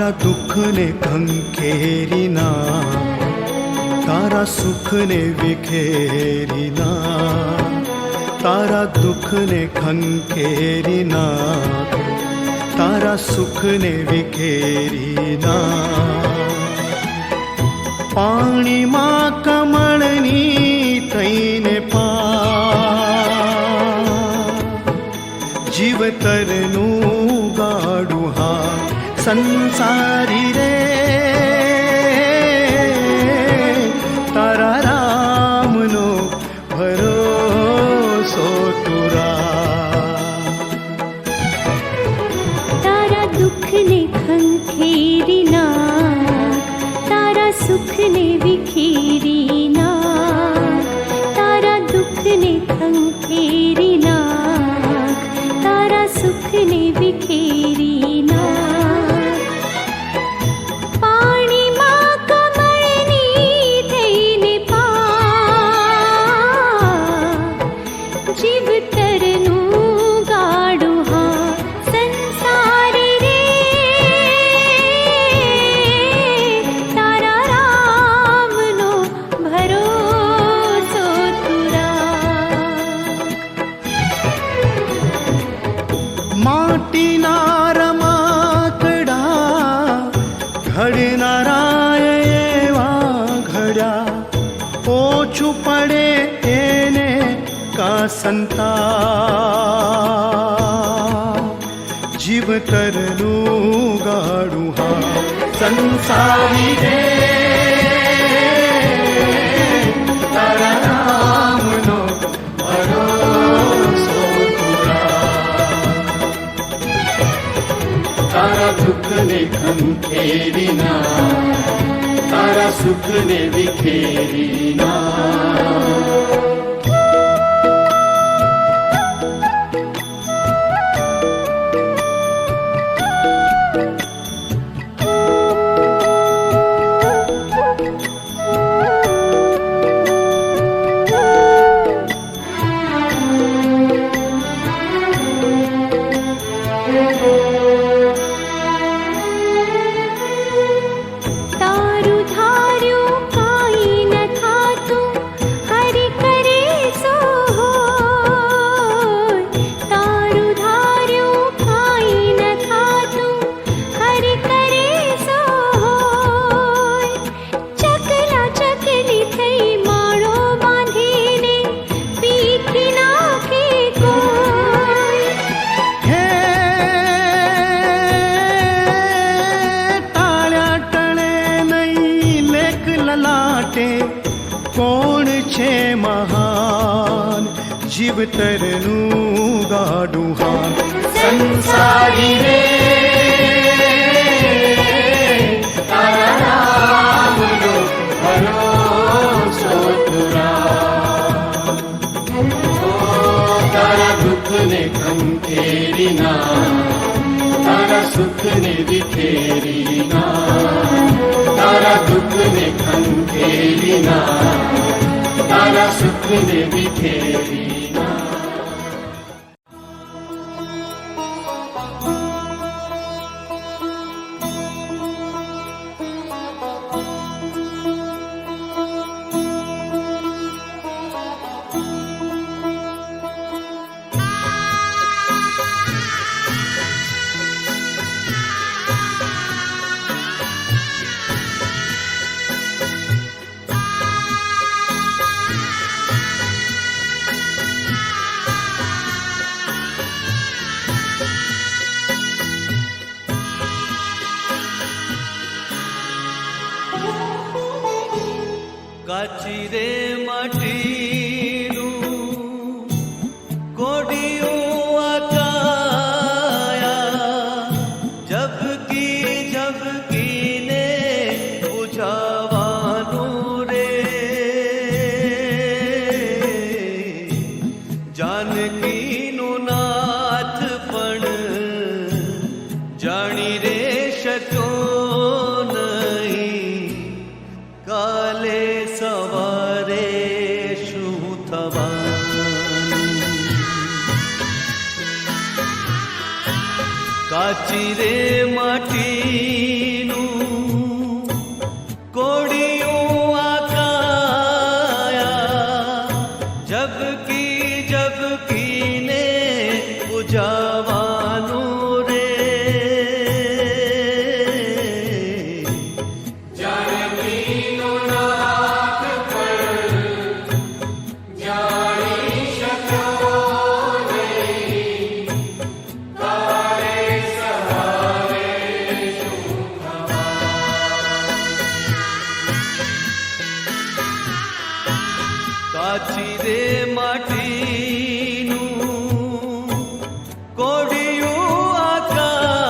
તારા દુઃખને ખંખેરી નાખ, તારા સુખને વિખેરી નાખ, તારા દુઃખને ખંખેરી નાખ, તારા સુખને વિખેરી નાખ. પાણીમાં કમળની થઈને જીવતરનું ગાડું હા સંસારી રે, તારા રામનો ભરોસો તુરા. તારા દુઃખને ખંખેરી નાખ, તારા સુખને વિખેરી નાખ, તારા દુઃખને ખંખેરી નાખ, તારા સુખને વિખેરી નાખ. પાણીમાં કમળની થઈને જીવતરનું ગાડું હા સંસારી રે, તારા રામનો ભરોસો તુરા. માટીના રમકડા ઘડનારા એવા ઘડ્યા, ઓછું પડે એને કા સંતાપ. જીવતરનું ગાડું હા સંસારી રે, તારા રામનો ભરોસો તુરા. તારા દુઃખને ખંખેરી નાખ, તારા સુખને વિખેરી નાખ. તારું ધાર્યું કાંઈ ન થાતું, હરિ કરે સો હોય. તારું ધાર્યું કાંઈ ન થાતું, હરિ કરે સો હોય. ચકલા ચકલી થઈ માળો બાંધીને પીખી નાખે કોઈ. હે તાળ્યા ટળે નહીં લેખ લલાટે, કોણ છે મહાન જીવતરનું ગાડું હા સંસારી રે, તારા રામનો ભરોસો તુરા. તારા દુઃખને ખંખેરી નાખ, તારા સુખને વિખેરી નાખ, તારા દુઃખને ખંખેરી નાખ, તારા સુખને વિખેરી નાખ. કાચી રે માટીનું કોડિયું આકાયા, ઝબકી ઝબકીને બુઝાવાનું રે. જાનકીનું નાથ પણ જાણી રે શકો નહીં, કાલે સવારે શું થવાનું. કાચી રે માટી કાચી રે માટીનું કોડિયું આકાયા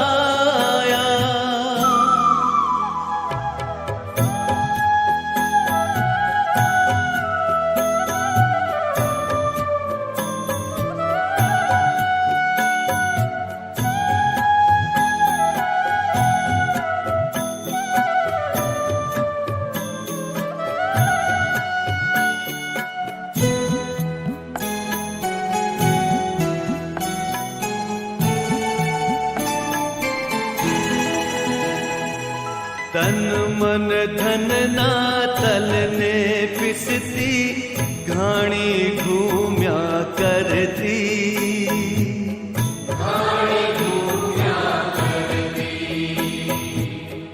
તન મન ધનના તલને પીસતી ઘાણી ઘૂમ્યા કરતી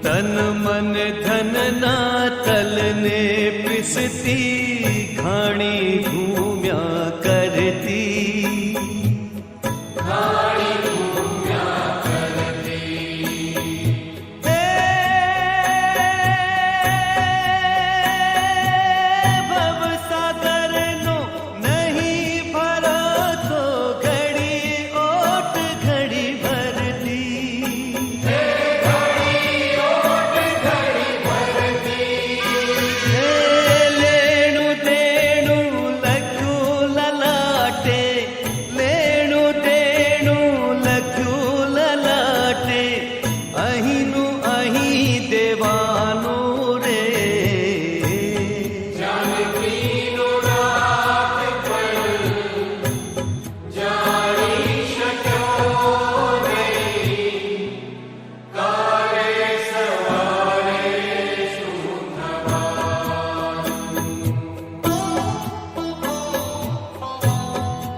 તન મન ધનના તલને પીસતી ઘાણી ઘૂમ્યા કરતી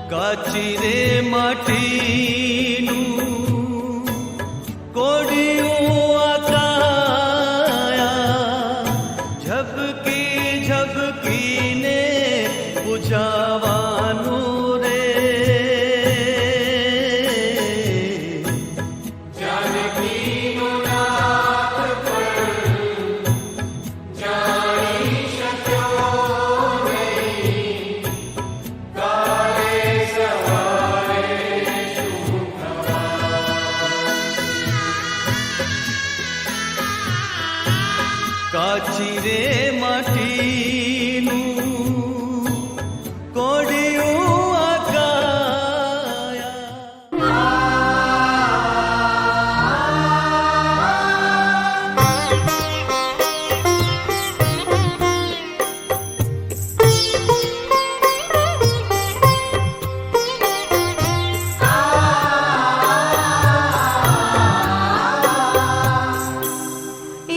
કાચી રે માટીનું કોડિયું આકાયા ઝબકી ઝબકીને બુઝાવાનું રે જાનકીનું નાથ પણ જાણી શક્યો નહીં કાલે કાચી રે માટીનું કોડિયું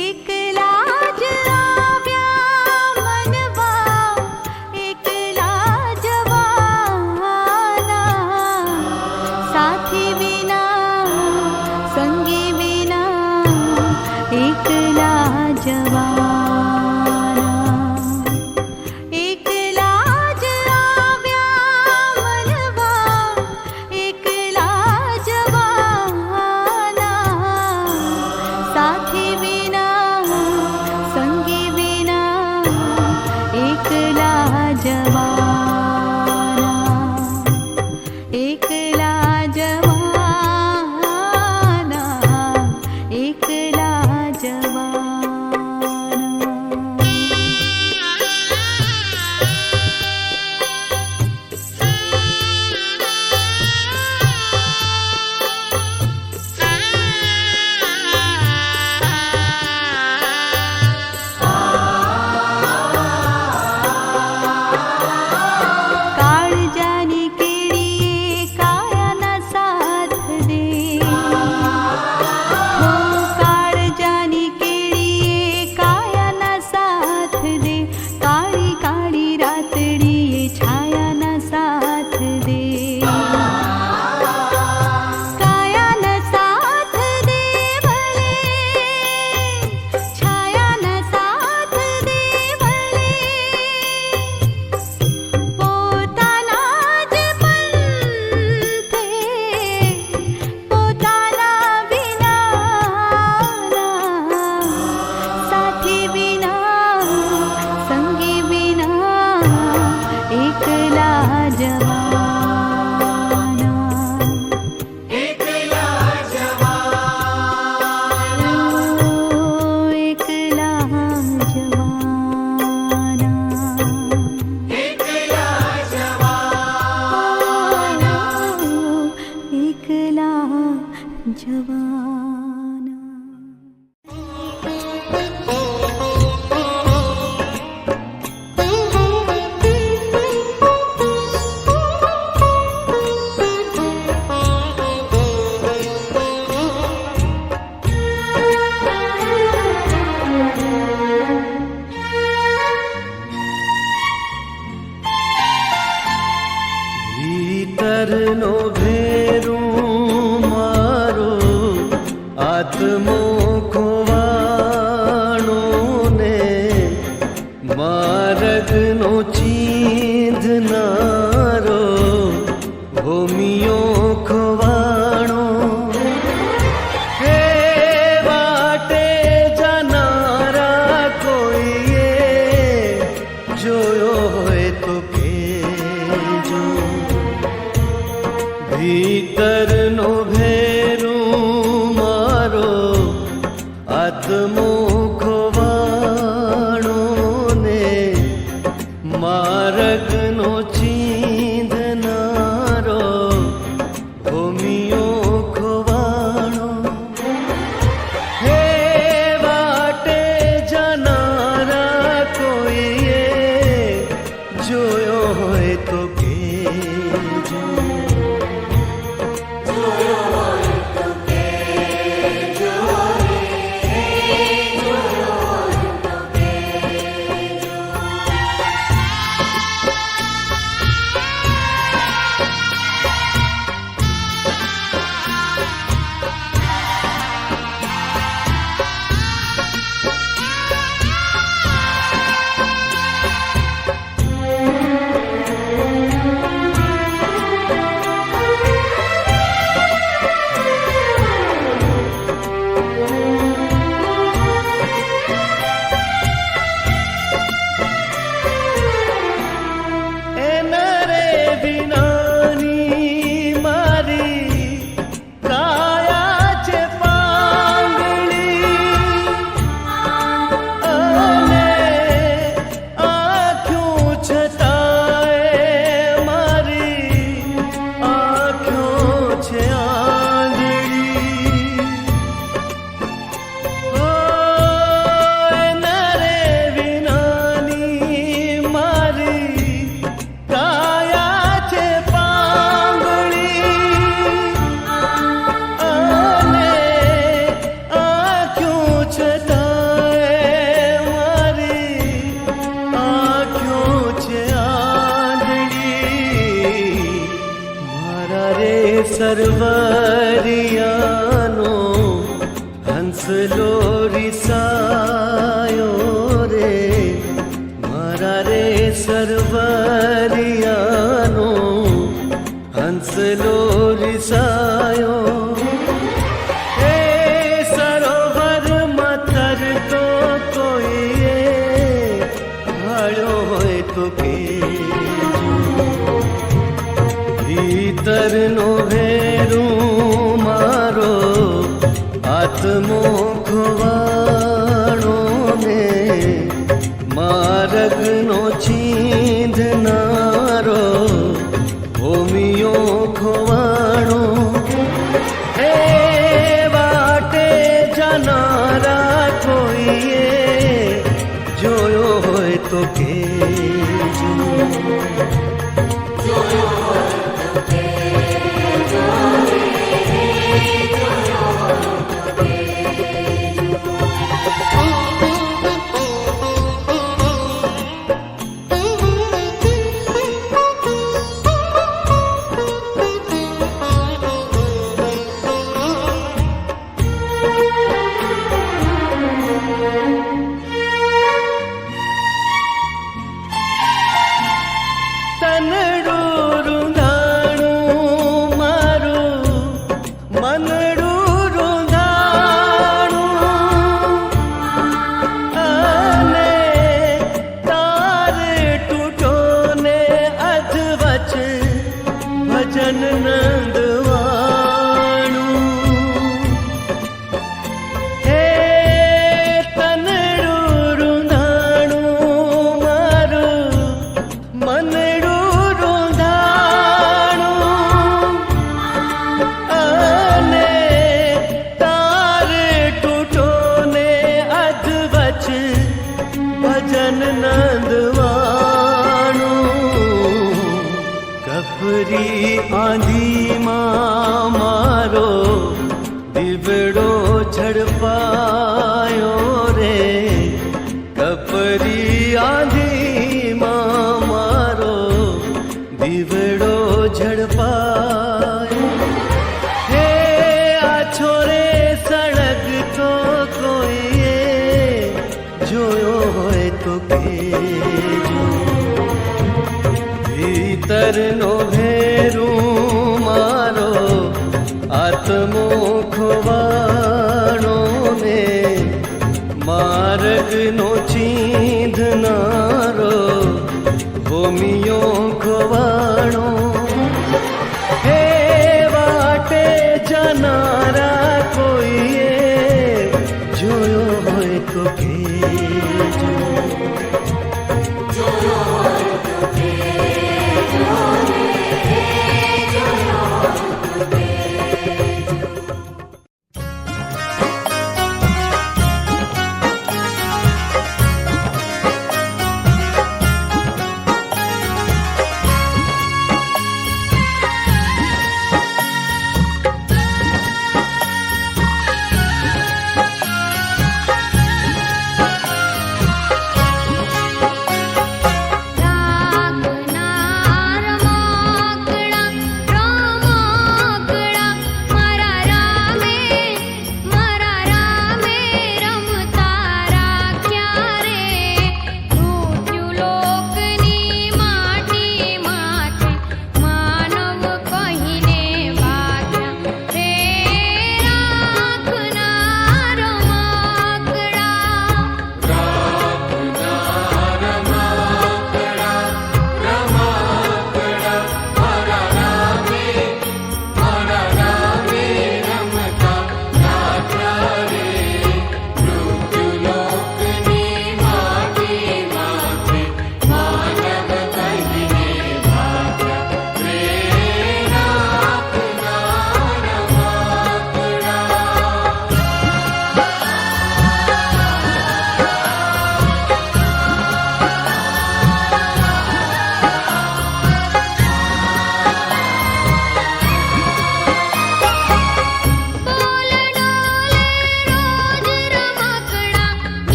એકલા જ આવ્યા મનવા ભીતરનો ભેરું મારો આત્મો ખોવાણો ને માર્ગનો ચીંધનારો ભૂમિયો ખોવાણો હે વાટે જનારા કોઈએ જોયો હોય તો કેજો ભીતરનો ભેરું મારો આત્મો ખોવાણો ને માર્ગનો ચીંધનારો ભૂમિયો ખોવાણો હે વાટે જનારા કોઈએ જોયો હોય તો કેજો સરવરિયાનો હંસલો રિસાયો રે મારા રે સરવરિયાનો હંસલો રિસાયો હે સરોવરમાં તરતો કોઈએ ભાળ્યો હોય તો કેજો ભીતરનો ભેરું મારો આત્મો ખોવાણો ને માર્ગનો ચીંધનારો ભૂમિયો ખોવાણો હે વાટે જનારા કોઈએ જોયો હોય તો કેજો ભજન નંદવાણું હે તનડું રૂંધાણું મારું મનડું રૂંધાણું અને તાર તૂટો ને અધવચ ભજન નંદવાણું કપરી આંધીમાં મારો દીવડો ઝડપાયો રે કપરી આંધીમાં મારો દીવડો ઝડપાયો કેજો ભીતરનો ભેરું મારો આત્મો ખોવાણો ને માર્ગનો ચીંધનારો ભૂમિયો ખોવાણો હે વાટે જનારા કોઈએ જોયો હોય તો કહેજો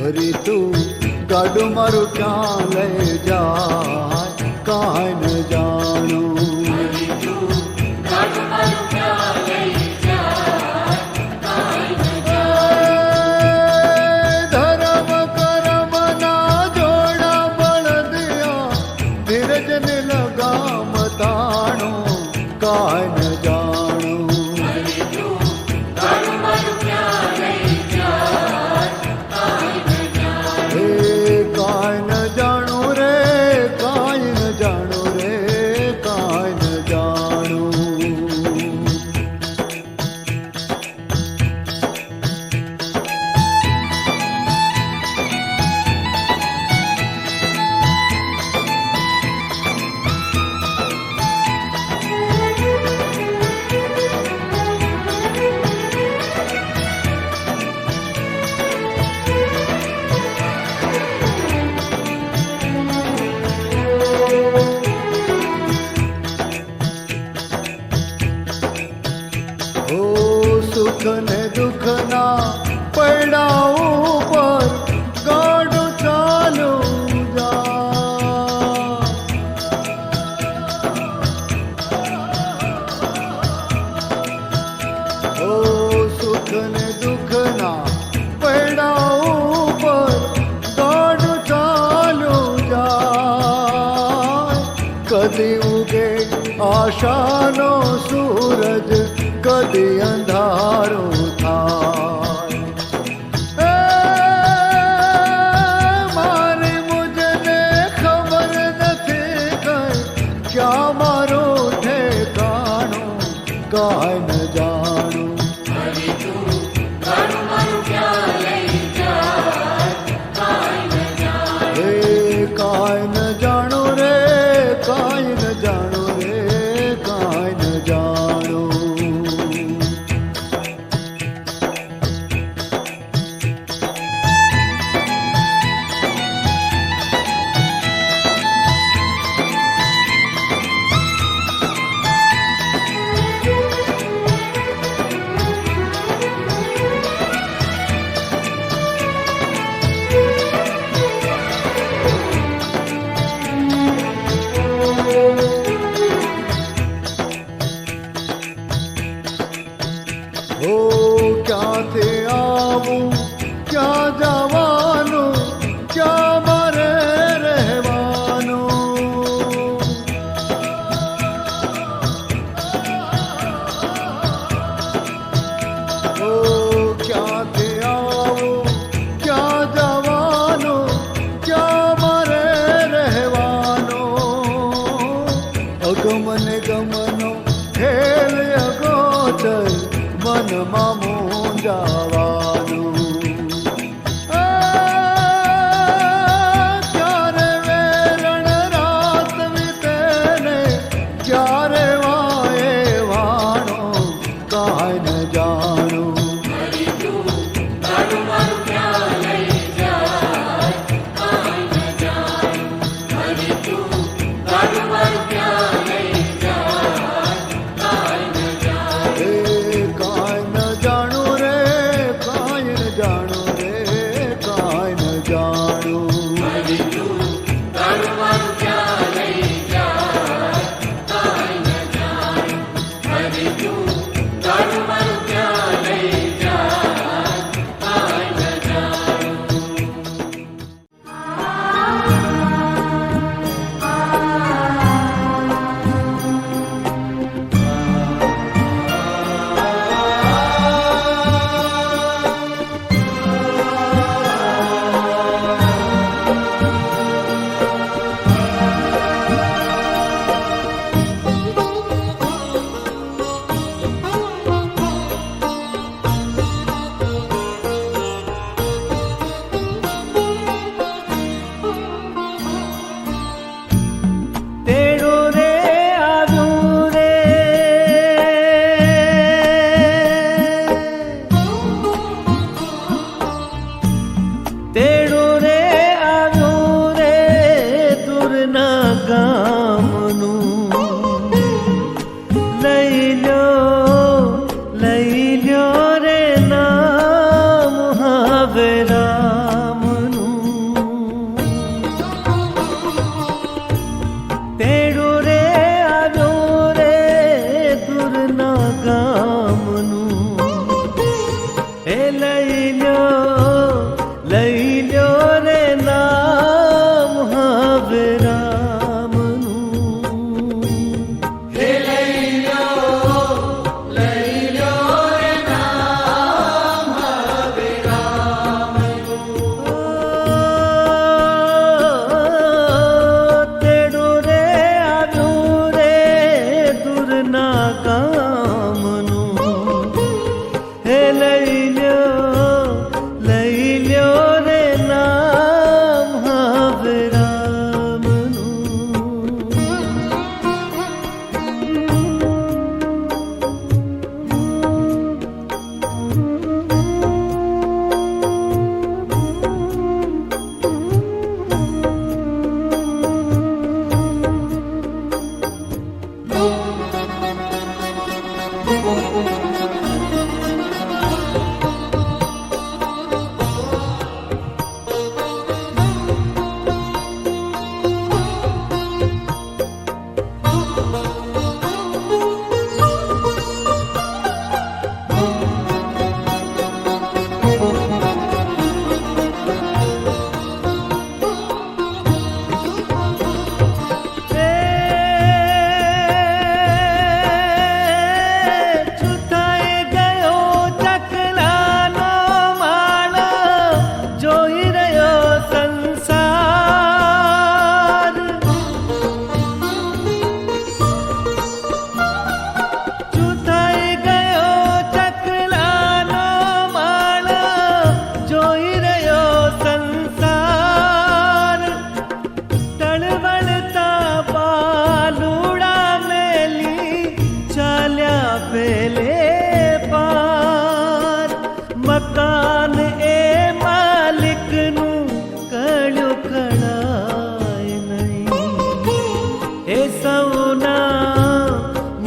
હરી તું ગાડું મારું ક્યાં લઈ જાય કાંઈ ન જાણું. ધર્મ કરમ ના જોડા બળદિયા ધીરજ ને લગામ તાણું કાંઈ ન જાણું. કાંઈ ન જાણું રે કાંઈ ન જાણું રે કાંઈ ન જાણું. સુખ ને દુઃખ ના પૈડા ઉપર ગાડું ચાલુ જા. સુખ ને દુઃખ ના પૈડા ઉપર ગાડું ચાલુ જાય. કદી ઉગે આશાનો સૂરજ કદી અંધારું થાય. મારી મુજને ખબર નથી કઈ ક્યાં મારું ઠેકાણું કાંઈ ન જાણું. કાંઈ ન જાણું રે કાંઈ ન જાણું રે કાંઈ ન જાણું.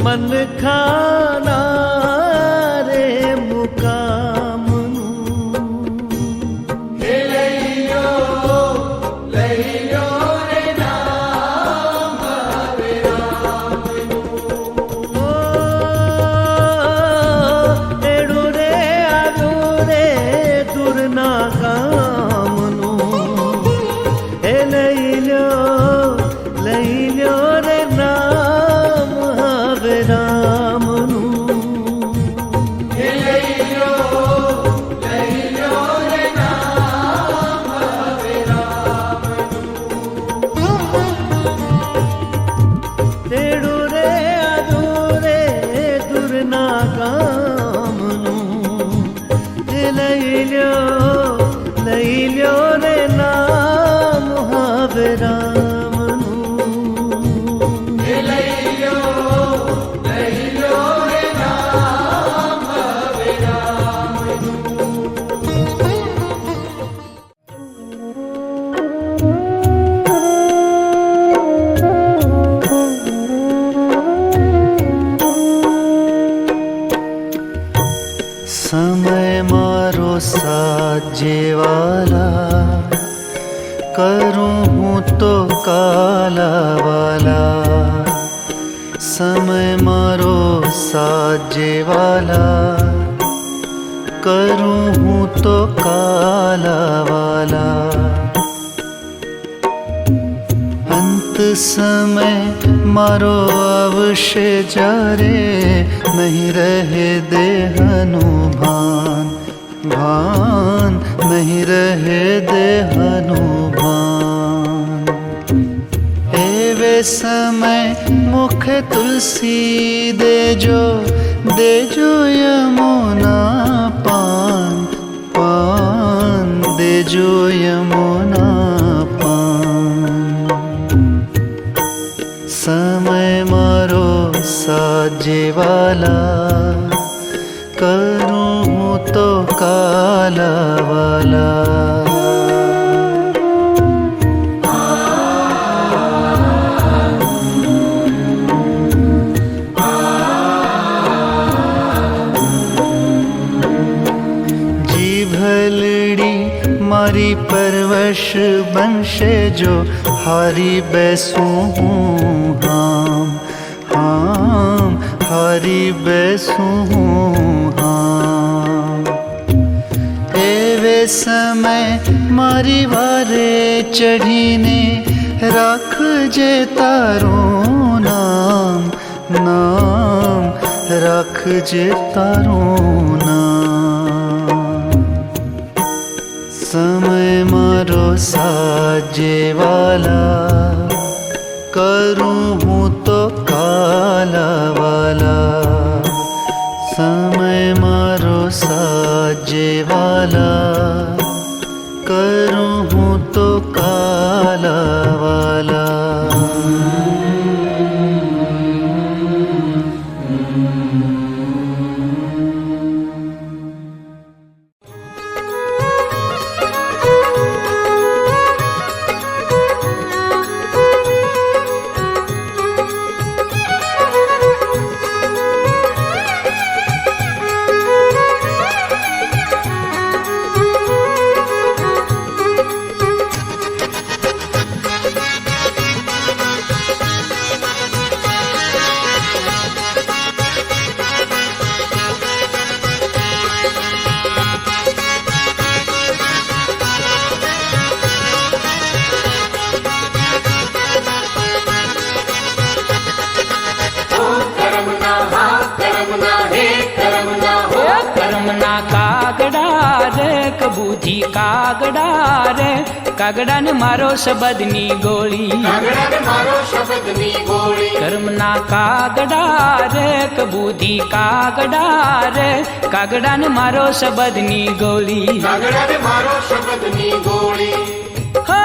મન ખાના રે મુકામનું લઈ લો રે નામ હવે રામનું. એડું રે આવ્યું રે દૂરના ગામનું એ લઈ લ્યો રે નામ હવે રામનું. લઈ લો રે નામ હવે તેડું રે આવ્યું રે દૂરના ગામનું એ લઈ લ્યો રે નામ હવે રામનું. લઈ લો રે નામ હવે समय मारो साथ जेवाला करूं हूँ तो काला वाला. समय मारो साथ जेवाला करूं हूँ तो काला वाला. अंत समय मारो अवश्य जारे नहीं रहे देहनु भान नहीं रहे देहनु भान. एवे समय मुख तुलसी देजो यमुना पान देजो यमुना पान. समय मारो साजे वाला करूं तो काला वाला. जीभलड़ी मारी परवश बनशे जो हारी बैसूं हूँ हाम हारी बैसूं हूँ हाम. एवे समय मारी वारे चढ़ीने राख जे तारो नाम राख जे तारो नाम. समय मारो साजे वाला करूं हूँ तो काला वाला. समय मारो साजे वाला करूं हूँ तो काला वाला. બુદ્ધિ કાગડા રે કાગડા ને મારો શબ્દની ગોળી કર્મના કાગડા રે કબૂધી કાગડા રે કાગડા ને મારો શબ્દની ગોળી હો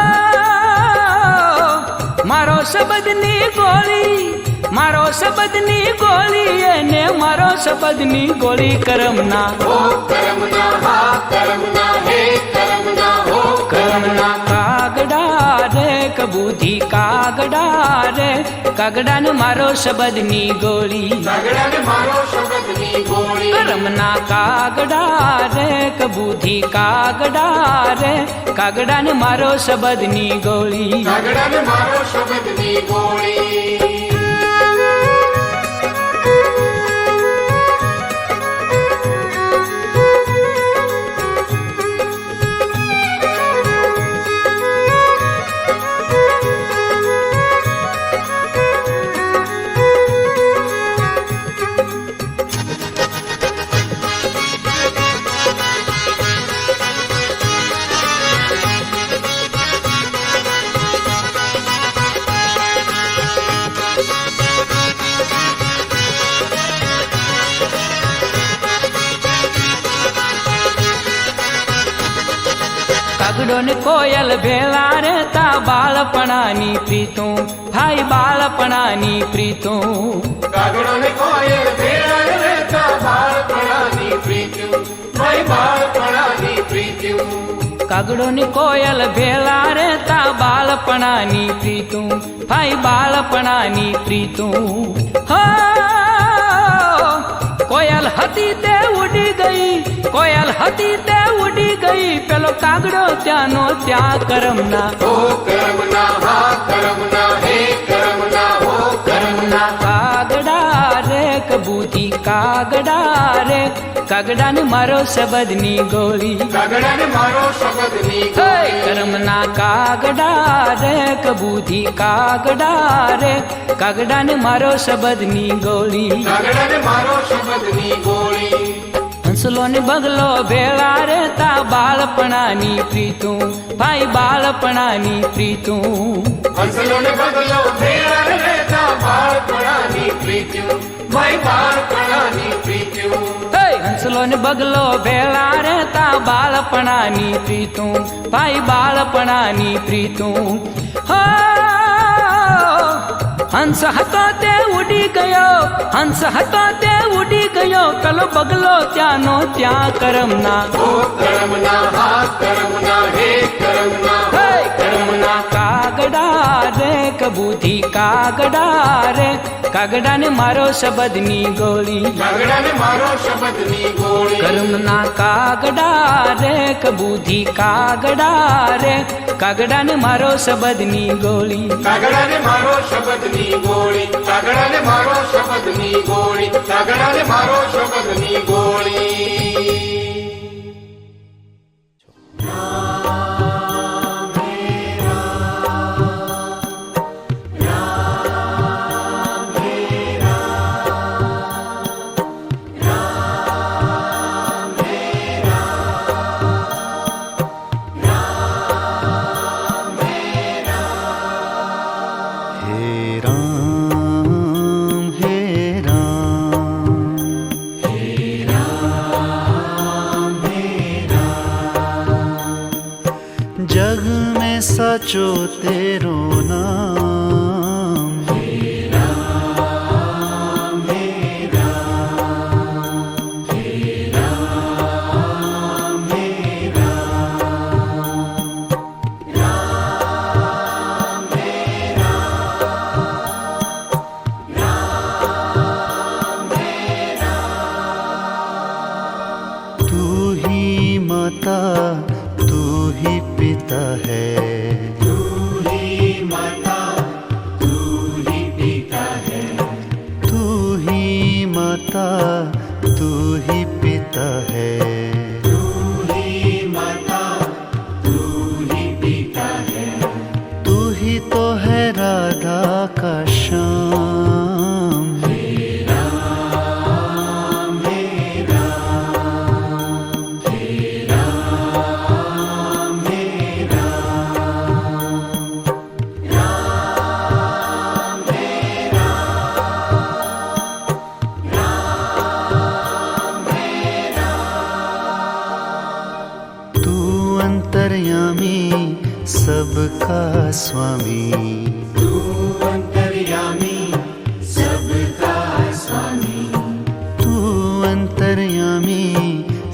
મારો શબ્દની ગોળી મારો શબ્દની ગોળી એને મારો શબ્દની ગોળી કર્મના કર્મના કાગડા રે બુદ્ધિ કાગડા રે કાગડાને મારો શબ્દની ગોળી કાગડાને મારો શબ્દની ગોળી કરમના કાગડા રે બુદ્ધિ કાગડા રે કાગડાને મારો શબ્દની ગોળી કાગડાને મારો શબ્દની ગોળી કાગડો ને કોયલ ભેળા રહેતા બાળપણાની પ્રીતું ભાઈ બાળપણાની પ્રીતું કાગડો ને કોયલ ભેળા રહેતા બાળપણાની પ્રીત્યું ભાઈ બાળપણાની પ્રીત્યું કાગડો ને કોયલ ભેળા રહેતા બાળપણાની પ્રીતું ભાઈ બાળપણાની પ્રીતું હો કોયલ હતી તે ઉડી ગઈ કોયલ હતી તે ઉડી ગઈ પેલો કાગડો ત્યાંનો ત્યાં કરમના હો કરમના હા કરમના હે કરમના હો કરમના કાગડા રે બુદ્ધિ કાગડા રે કાગડાને મારો શબ્દની ગોળી કાગડાને મારો શબ્દની હે ગોળી કરમના કાગડા રે બુદ્ધિ કાગડા રે કાગડાને મારો શબ્દની ગોળી કાગડાને મારો શબ્દની ગોળી હંસલો ને બગલો ભેળા રહેતા બાળપણાની પ્રીતું ભાઈ બાળપણાની પ્રીતું હંસલો ને બગલો ભેળા રહેતા બાળપણાની પ્રીત્યું ભાઈ બાળપણાની પ્રીત્યું હે હંસલો ને બગલો ભેળા રહેતા બાળપણાની પ્રીતું ભાઈ બાળપણાની પ્રીતું હો હંસ હતો તે ઉડી ગયો હંસ હતો તે ઉડી ગયો પેલો બગલો ત્યાંનો ત્યાં કરમના હો કરમના હા કરમના હે કરમના હો હે કરમના કાગડા રે બુદ્ધિ કાગડા રે કાગડાને મારો શબ્દની ગોળી કાગડાને મારો શબ્દની ગોળી કરમના કાગડા રે બુદ્ધિ કાગડા રે કાગડાને મારો શબ્દની ગોળી કાગડાને મારો શબ્દની ગોળી કાગડાને મારો શબ્દની ગોળી કાગડાને મારો શબ્દની ગોળી जग में सचो तेरो नाम तू ही माता तू ही पिता है तू ही माता तू ही पिता है तू ही माता तू ही पिता है तू ही माता तू ही पिता है तू ही तो है राधा का श्याम तू अंतर्यामी सबका स्वामी तू अंतर्यामी सबका स्वामी तू अंतर्यामी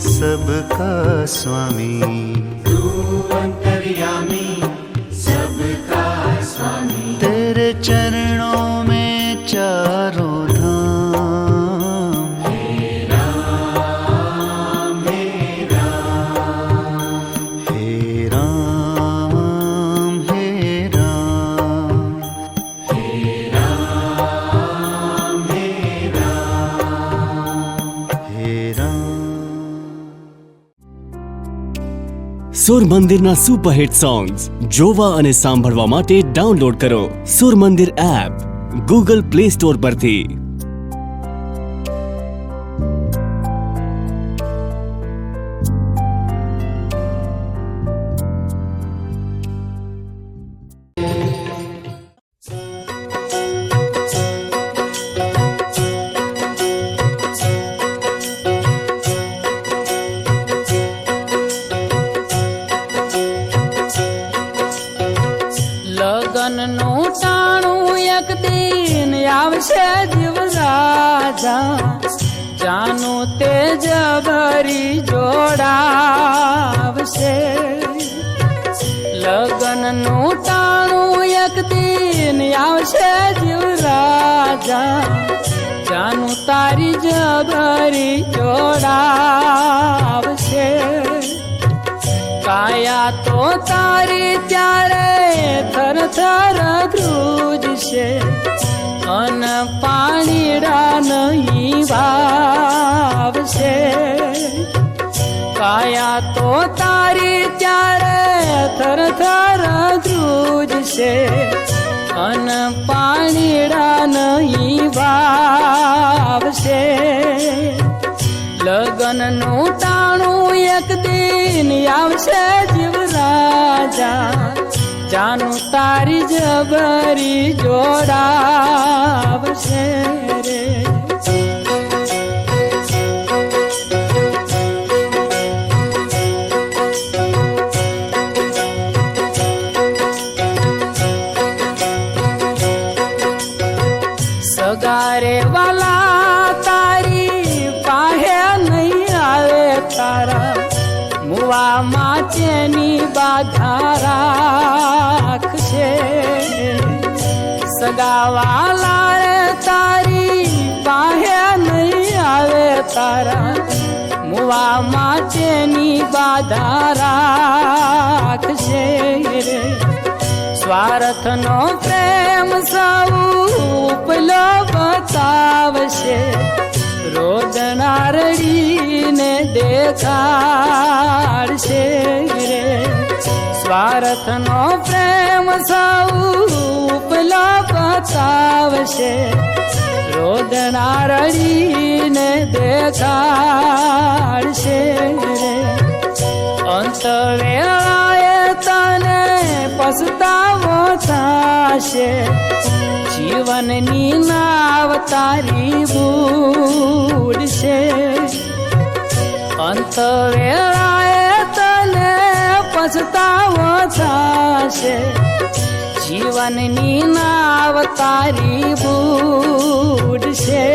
सबका स्वामी तू अंतर्यामी सबका तेरे चरणों में चारों धाम। हे राम हे राम हे राम हे राम हे राम हे राम हे राम। સુર મંદિરના સુપરહિટ સોંગ્સ જોવા અને સાંભળવા માટે ડાઉનલોડ કરો સુર મંદિર એપ ગૂગલ પ્લે સ્ટોર પરથી। લગનનું ટાણું એક દિન આવશે જીવરાજા જાનું તેજ ભરી જોડાવશે। લગનનું ટાણું એક દિન આવશે જીવરાજા જાનું તારી જબરી જોડાવશે। કાયા તો તારી ત્યારે થર થર ધ્રુજશે અન પાણીડા નહીં વાવશે। કાયા તો તારી ત્યારે થર થર ધ્રુજશે અન પાણીડા નહીં વાવશે। લગનનું ટાણું એક દિન આવશે જીવરાજા જાનું તારી જબરી જોડાવશે રે। સગારે વાલા તારી પાહે નહીં આવે તારા મુવા માટેની બાધા રાખશે। સગાવાલા રે તારી પાહે નહીં આવે તારા મુવા માટેની બાધા રાખશે રે। સ્વાર્થનો પ્રેમ સૌ ઉપલો બતાવશે રોદના રડીને દેખાડશે રે। સ્વાર્થનો પ્રેમ સૌ ઉપલો બતાવશે રોદના રડીને દેખાડશે રે। અંત વેળાએ તને પસ્તાવો થશે જીવનની નાવ તારી બૂડશે। અંત વેળાએ તને પસ્તાવો થશે જીવનની નાવ તારી બૂડશે।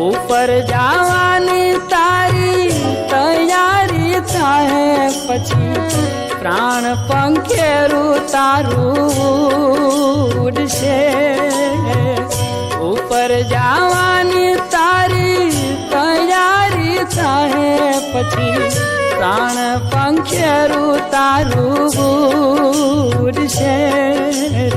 ઉપર જવાની તારી તૈયારી થાય પછી પ્રાણ પંખેરું તારું ઉડશે। ઉપર જવાની તારી તૈયારી થાય પછી પ્રાણ પંખેરું તારું ઉડશે રે।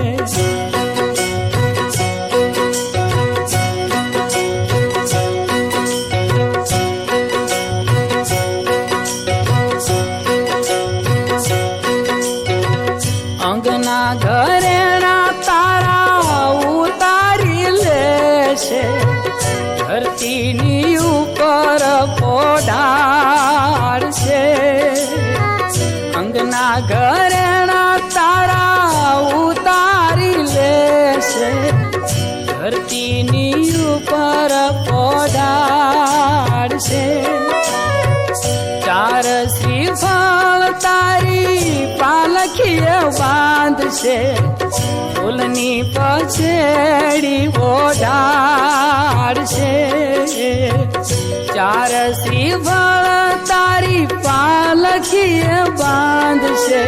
અંગના ઘરેણા તારા ઉતારી લેશે ધરતીની ઉપર પોઢાડશે। અંગના ઘરેણા તારા ઉતારી લેશે ધરતીની ઉપર પોઢાડશે। ચાર શ્રીફળ તારી પાલખીએ બાંધશે ફૂલની પછેડી ઓઢાડશે। ચાર શ્રીફળ તારી તારી પાલખીએ બાંધશે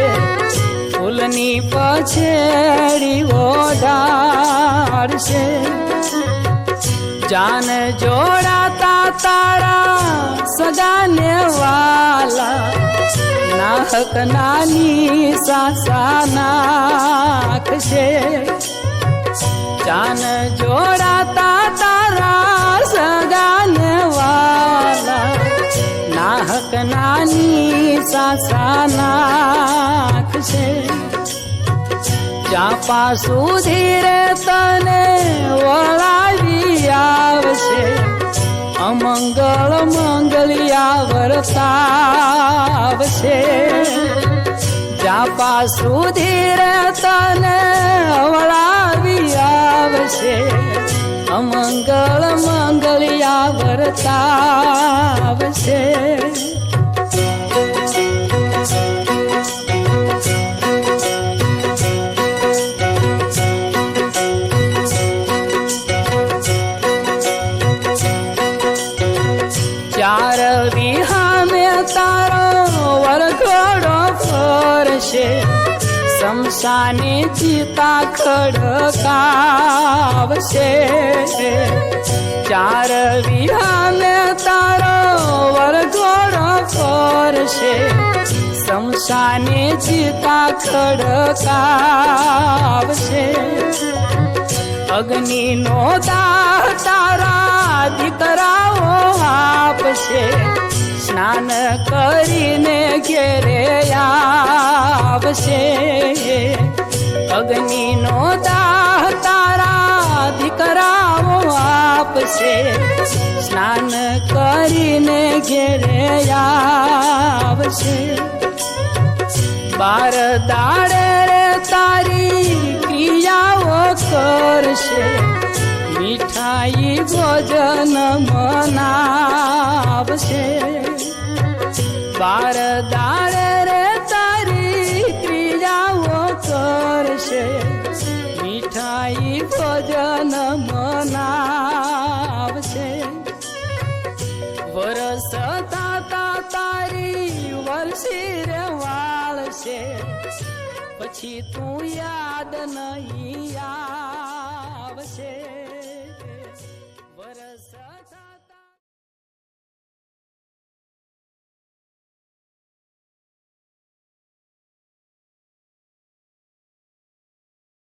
ફૂલની પછેડી ઓઢાડશે જાન જોડાતા તારા સગાને વાલા નાહક નાની સાસા નાખશે જાન જોડાતા તારા સગાને વાલા નાહક નાની સાસા નાખશે ચાપા સુધી રે તને વળાવી આવશે અમંગળ મંગલિયા વર્તાવશે ચાપા સુધી રે તને વળાવી આવશે અમંગળ મંગલિયા વર્તાવશે ચાર વિહામે તારો વરઘોડો ફરશે શમશાને ચિતા ખડકાવશે ચાર વિહામે તારો વરઘોડો ફરશે શમશાને ચિતા ખડકાવશે અગ્નિનો દાહ તારા દીકરાઓ આપશે સ્નાન કરીને ઘેરે આવશે અગ્નિનો દાહ તારા દીકરાઓ આપશે સ્નાન કરીને ઘેરે આવશે બાર દાડે રે તારી ક્રિયાઓ કરશે મીઠાઈ ભોજન મનાવશે બાર દાડે રે તારી ક્રિયાઓ કરશે મીઠાઈ ભોજન મનાવશે વરસતા તારી વર્ષી રે વાળશે પછી તું યાદ નહીં